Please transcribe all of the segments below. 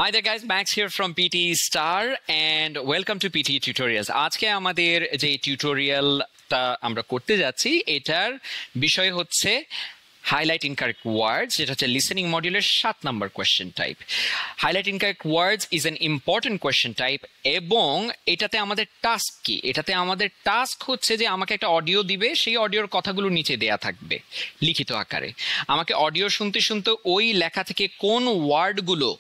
Hi there guys, Max here from PTE Star and welcome to PTE Tutorials. আজকে আমাদের যে টিউটোরিয়ালটা আমরা করতে যাচ্ছি এটার বিষয় হচ্ছে highlight incorrect words, যেটা হচ্ছে listening মডিউলের 7 নম্বর question type. highlight incorrect words is an important question type এবং এটাতে আমাদের টাস্ক কি? এটাতে আমাদের টাস্ক হচ্ছে যে আমাকে একটা অডিও দিবে, সেই অডিওর কথাগুলো নিচে দেয়া থাকবে লিখিত আকারে। আমাকে অডিও শুনতে শুনতে ওই লেখা থেকে কোন ওয়ার্ডগুলো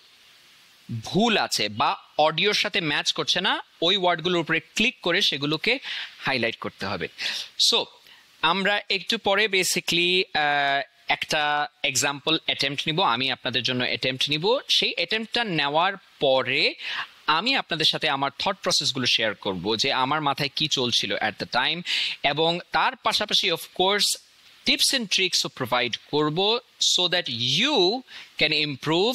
ভুল আছে বা অডিওর সাথে ম্যাচ করছে না ওই ওয়ার্ডগুলোর উপরে ক্লিক করে সেগুলোকে হাইলাইট করতে হবে। সো আমরা একটু পরে বেসিক্যালি একটা এক্সাম্পল অ্যাটেম্পট নিব, আমি আপনাদের জন্য অ্যাটেম্পট নিব। সেই অ্যাটেম্পটটা নেওয়ার পরে আমি আপনাদের সাথে আমার থট প্রসেসগুলো শেয়ার করব যে আমার মাথায় কি চলছিল অ্যাট দ্য টাইম, এবং তার পাশাপাশি অফকোর্স টিপস অ্যান্ড ট্রিক্সও প্রোভাইড করব so that you can improve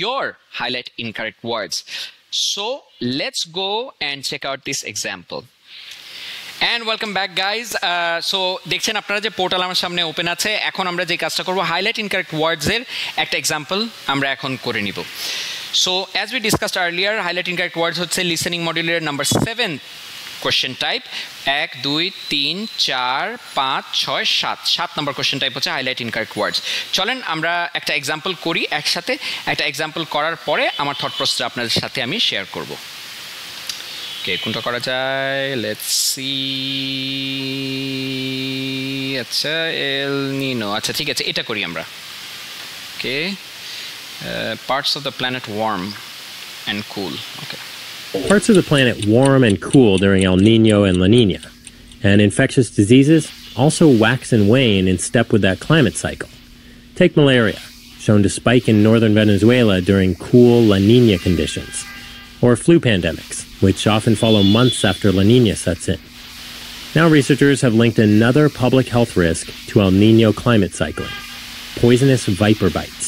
your highlight incorrect words. So let's go and check out this example. And welcome back guys. So দেখছেন আপনারা যে পোর্টাল আমার সামনে ওপেন আছে। এখন আমরা যে কাজটা করব highlight incorrect words এর একটা এক্সাম্পল আমরা এখন করে নিব। So as we discussed earlier, highlight incorrect words হচ্ছে listening মডিউলের নাম্বার 7 কোয়েশ্চেন টাইপ। 1 2 3 4 5 6 7 নম্বর কোয়েশ্চেন টাইপ হচ্ছে হাইলাইট ইনকারেক্ট ওয়ার্ডস। চলেন আমরা একটা এক্সাম্পল করি একসাথে। একটা এক্সাম্পল করার পরে আমার থট প্রসেসটা আপনাদের সাথে আমি শেয়ার করব। ওকে, কোনটা করা যায়? Let's see. আচ্ছা, এল নিনো। আচ্ছা ঠিক আছে, এটা করি আমরা। Okay, parts of the planet warm and cool. Okay, Parts of the planet warm and cool during El Nino and La Nina, and infectious diseases also wax and wane in step with that climate cycle. Take malaria, shown to spike in northern Venezuela during cool La Nina conditions, or flu pandemics, which often follow months after La Nina sets in. Now researchers have linked another public health risk to El Nino climate cycling: poisonous viper bites.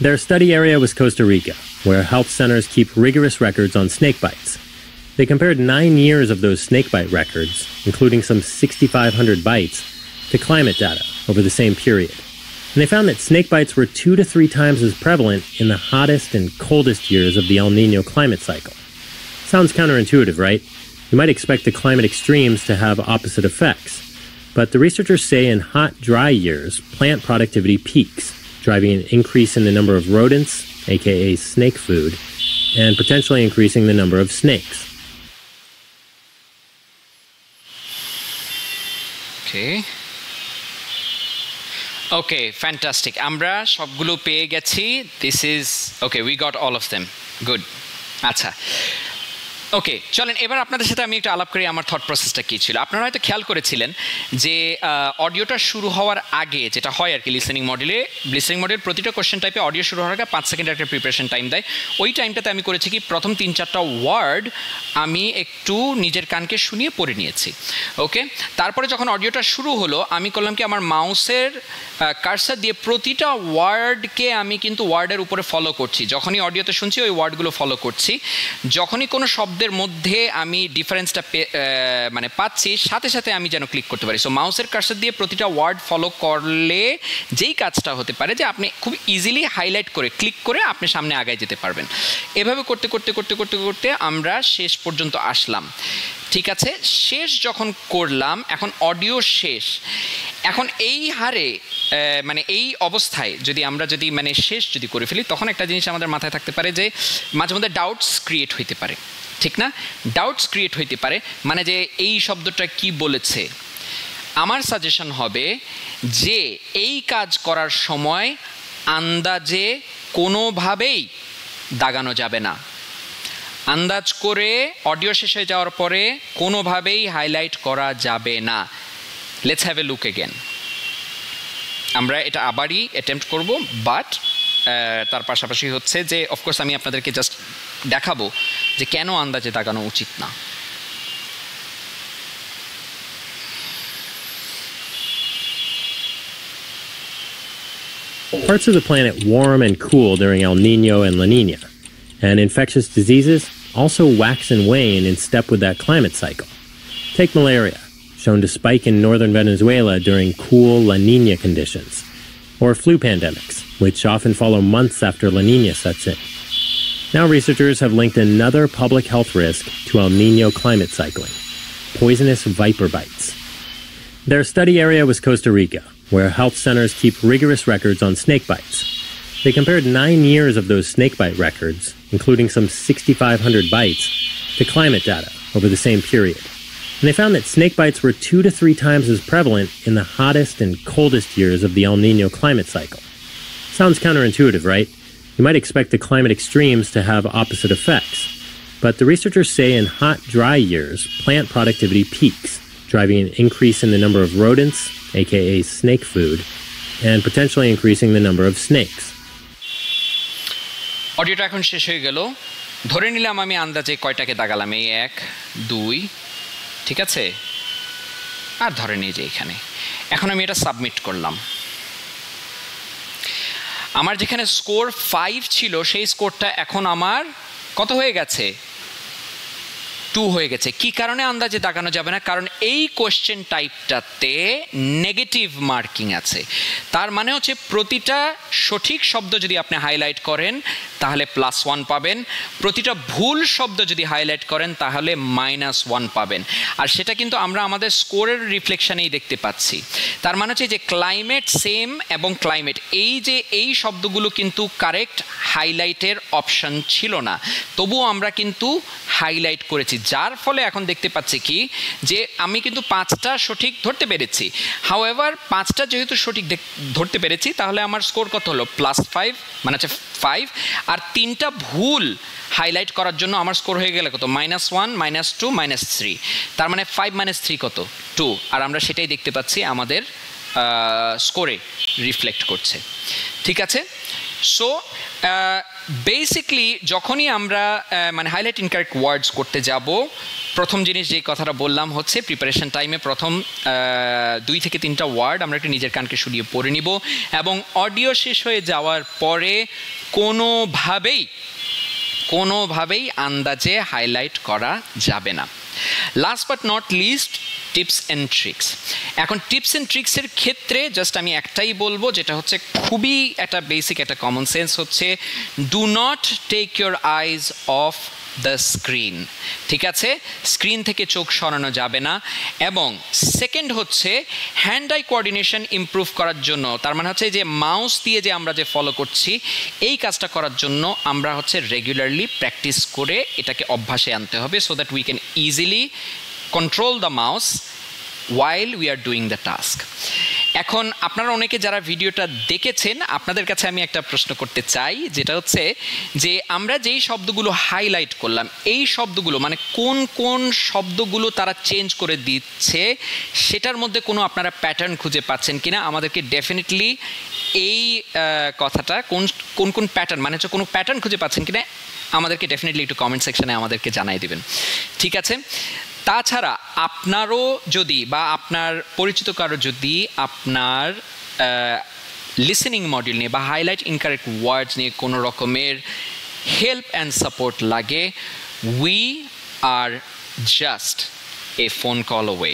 Their study area was Costa Rica, where health centers keep rigorous records on snake bites. They compared 9 years of those snakebite records, including some 6,500 bites, to climate data over the same period. And they found that snake bites were 2 to 3 times as prevalent in the hottest and coldest years of the El Nino climate cycle. Sounds counterintuitive, right? You might expect the climate extremes to have opposite effects. But the researchers say in hot, dry years, plant productivity peaks, driving an increase in the number of rodents, aka snake food, and potentially increasing the number of snakes. Okay, fantastic. আমরা সবগুলো পেয়ে গেছি। This is okay, we got all of them. Good. আচ্ছা, ওকে, চলেন এবার আপনাদের সাথে আমি একটু আলাপ করি আমার থট প্রসেসটা কী ছিল। আপনারা হয়তো খেয়াল করেছিলেন যে অডিওটা শুরু হওয়ার আগে যেটা হয় আর কি লিসেনিং মডিউল প্রতিটা কোয়েশ্চেন টাইপে অডিও শুরু হওয়ার আগে 5 সেকেন্ডের একটা প্রিপারেশন টাইম দেয়। ওই টাইমটাতে আমি করেছি কি, প্রথম 3-4টা ওয়ার্ড আমি একটু নিজের কানকে শুনিয়ে পড়ে নিয়েছি। ওকে, তারপরে যখন অডিওটা শুরু হলো আমি করলাম কি, আমার মাউসের কার্সার দিয়ে প্রতিটা ওয়ার্ডকে আমি কিন্তু ওয়ার্ডের উপরে ফলো করছি। যখনই অডিওতে শুনছি ওই ওয়ার্ডগুলো ফলো করছি। যখনই কোনো শব্দের মধ্যে আমি ডিফারেন্সটা মানে পাচ্ছি সাথে সাথে আমি যেন ক্লিক করতে পারি। সো মাউসের কার্সার দিয়ে প্রতিটা ওয়ার্ড ফলো করলে যেই কাজটা হতে পারে যে আপনি খুব ইজিলি হাইলাইট করে ক্লিক করে আপনি সামনে আগায় যেতে পারবেন। এভাবে করতে করতে করতে করতে করতে আমরা শেষ পর্যন্ত আসলাম। ঠিক আছে, শেষ যখন করলাম, এখন অডিও শেষ। এখন এই হারে মানে এই অবস্থায় যদি আমরা মানে শেষ যদি করে ফেলি, তখন একটা জিনিস আমাদের মাথায় থাকতে পারে যে মাঝে মধ্যে ডাউটস ক্রিয়েট হইতে পারে, ঠিক না? ডাউটস ক্রিয়েট হইতে পারে মানে যে এই শব্দটা কি বলেছে। আমার সাজেশন হবে যে এই কাজ করার সময় আন্দাজে কোনোভাবেই দাগানো যাবে না। আন্দাজ করে অডিও শেষ হয়ে যাওয়ার পরে কোনোভাবেই হাইলাইট করা যাবে না। Let's have a look again. আমরা এটা আবারই অ্যাটেম্প্ট করব, বাট তার পাশাপাশি হচ্ছে যে অফকোর্স আমি আপনাদেরকে জাস্ট দেখাবো যে কেন আন্দাজে দাগানো উচিত না। Parts of the planet warm and cool during El Nino and La Nina, and infectious diseases also wax and wane in step with that climate cycle. Take malaria, shown to spike in northern Venezuela during cool La Nina conditions, or flu pandemics, which often follow months after La Nina sets in. Now researchers have linked another public health risk to El Nino climate cycling: poisonous viper bites. Their study area was Costa Rica, where health centers keep rigorous records on snake bites. They compared 9 years of those snakebite records, including some 6,500 bites, to climate data over the same period. And they found that snakebites were 2 to 3 times as prevalent in the hottest and coldest years of the El Nino climate cycle. Sounds counterintuitive, right? You might expect the climate extremes to have opposite effects. But the researchers say in hot, dry years, plant productivity peaks, driving an increase in the number of rodents, aka snake food, and potentially increasing the number of snakes. অডিওটা এখন শেষ হয়ে গেল। ধরে নিলাম আমি আন্দাজে কয়টাকে দাগালাম, এই 1 2, ঠিক আছে, আর ধরে নিয়ে যে এখানে এখন আমি এটা সাবমিট করলাম। আমার যেখানে স্কোর 5 ছিল সেই স্কোরটা এখন আমার কত হয়ে গেছে? 2 হয়ে গেছে। কি কারণে আন্দাজে দাগানো যাবে না? কারণ এই কোশ্চেন টাইপটাতে নেগেটিভ মার্কিং আছে। তার মানে হচ্ছে প্রতিটা সঠিক শব্দ যদি আপনি হাইলাইট করেন তাহলে +1 পাবেন, প্রতিটা ভুল শব্দ যদি হাইলাইট করেন তাহলে -1 পাবেন। আর সেটা কিন্তু আমরা আমাদের স্কোরের রিফ্লেকশনেই দেখতে পাচ্ছি। তার মানে হচ্ছে যে ক্লাইমেট সেম এবং ক্লাইমেট, এই শব্দগুলো কিন্তু কারেক্ট হাইলাইটের অপশন ছিল না, তবুও আমরা কিন্তু হাইলাইট করেছি, যার ফলে এখন দেখতে পাচ্ছি কি যে আমি কিন্তু 5টা সঠিক ধরতে পেরেছি। হাউএভার 5টা যেহেতু সঠিক ধরতে পেরেছি তাহলে আমার স্কোর কত হলো? +5, মানে হচ্ছে 5, আর 3টা ভুল হাইলাইট করার জন্য আমার স্কোর হয়ে গেলে কত? -1, -2, -3। তার মানে 5 - 3 কত? 2। আর আমরা সেটাই দেখতে পাচ্ছি আমাদের স্কোরে রিফ্লেক্ট করছে। ঠিক আছে, সো বেসিকলি যখনই আমরা মানে হাইলাইট ইনকারেক্ট ওয়ার্ডস করতে যাব, প্রথম জিনিস যে কথাটা বললাম হচ্ছে প্রিপারেশন টাইমে প্রথম 2 থেকে 3টা ওয়ার্ড আমরা একটু নিজের কানকে শুনিয়ে পড়ে নিব, এবং অডিও শেষ হয়ে যাওয়ার পরে কোনোভাবেই আন্দাজে হাইলাইট করা যাবে না। Last but not list, tips and tricks. এখন টিপস অ্যান্ড ট্রিক্সের ক্ষেত্রে জাস্ট আমি একটাই বলবো, যেটা হচ্ছে খুবই একটা বেসিক একটা কমন সেন্স, হচ্ছে do not take your eyes off the screen. ঠিক আছে, স্ক্রিন থেকে চোখ সরানো যাবে না। এবং সেকেন্ড হচ্ছে হ্যান্ড আই কোঅর্ডিনেশন ইমপ্রুভ করার জন্য, তার মানে হচ্ছে যে মাউস দিয়ে যে আমরা যে ফলো করছি এই কাজটা করার জন্য আমরা হচ্ছে রেগুলারলি প্র্যাকটিস করে এটাকে অভ্যাসে আনতে হবে, so that we can easily control the mouse while we are doing the task. এখন আপনারা অনেকে যারা ভিডিওটা দেখেছেন আপনাদের কাছে আমি একটা প্রশ্ন করতে চাই, যেটা হচ্ছে যে আমরা যেই শব্দগুলো হাইলাইট করলাম এই শব্দগুলো মানে কোন কোন শব্দগুলো তারা চেঞ্জ করে দিচ্ছে সেটার মধ্যে কোনো আপনারা প্যাটার্ন খুঁজে পাচ্ছেন কিনা আমাদেরকে ডেফিনেটলি এই কথাটা কোন কোন প্যাটার্ন মানে হচ্ছে কোনো প্যাটার্ন খুঁজে পাচ্ছেন কিনা আমাদেরকে ডেফিনেটলি একটু কমেন্ট সেকশনে আমাদেরকে জানাই দিবেন। ঠিক আছে, তাছাড়া আপনারও যদি বা আপনার পরিচিত কারো যদি আপনার লিসেনিং মডিউল নিয়ে বা হাইলাইট ইনকারেক্ট ওয়ার্ডস নিয়ে কোনো রকমের হেল্প অ্যান্ড সাপোর্ট লাগে, we are just a phone call away.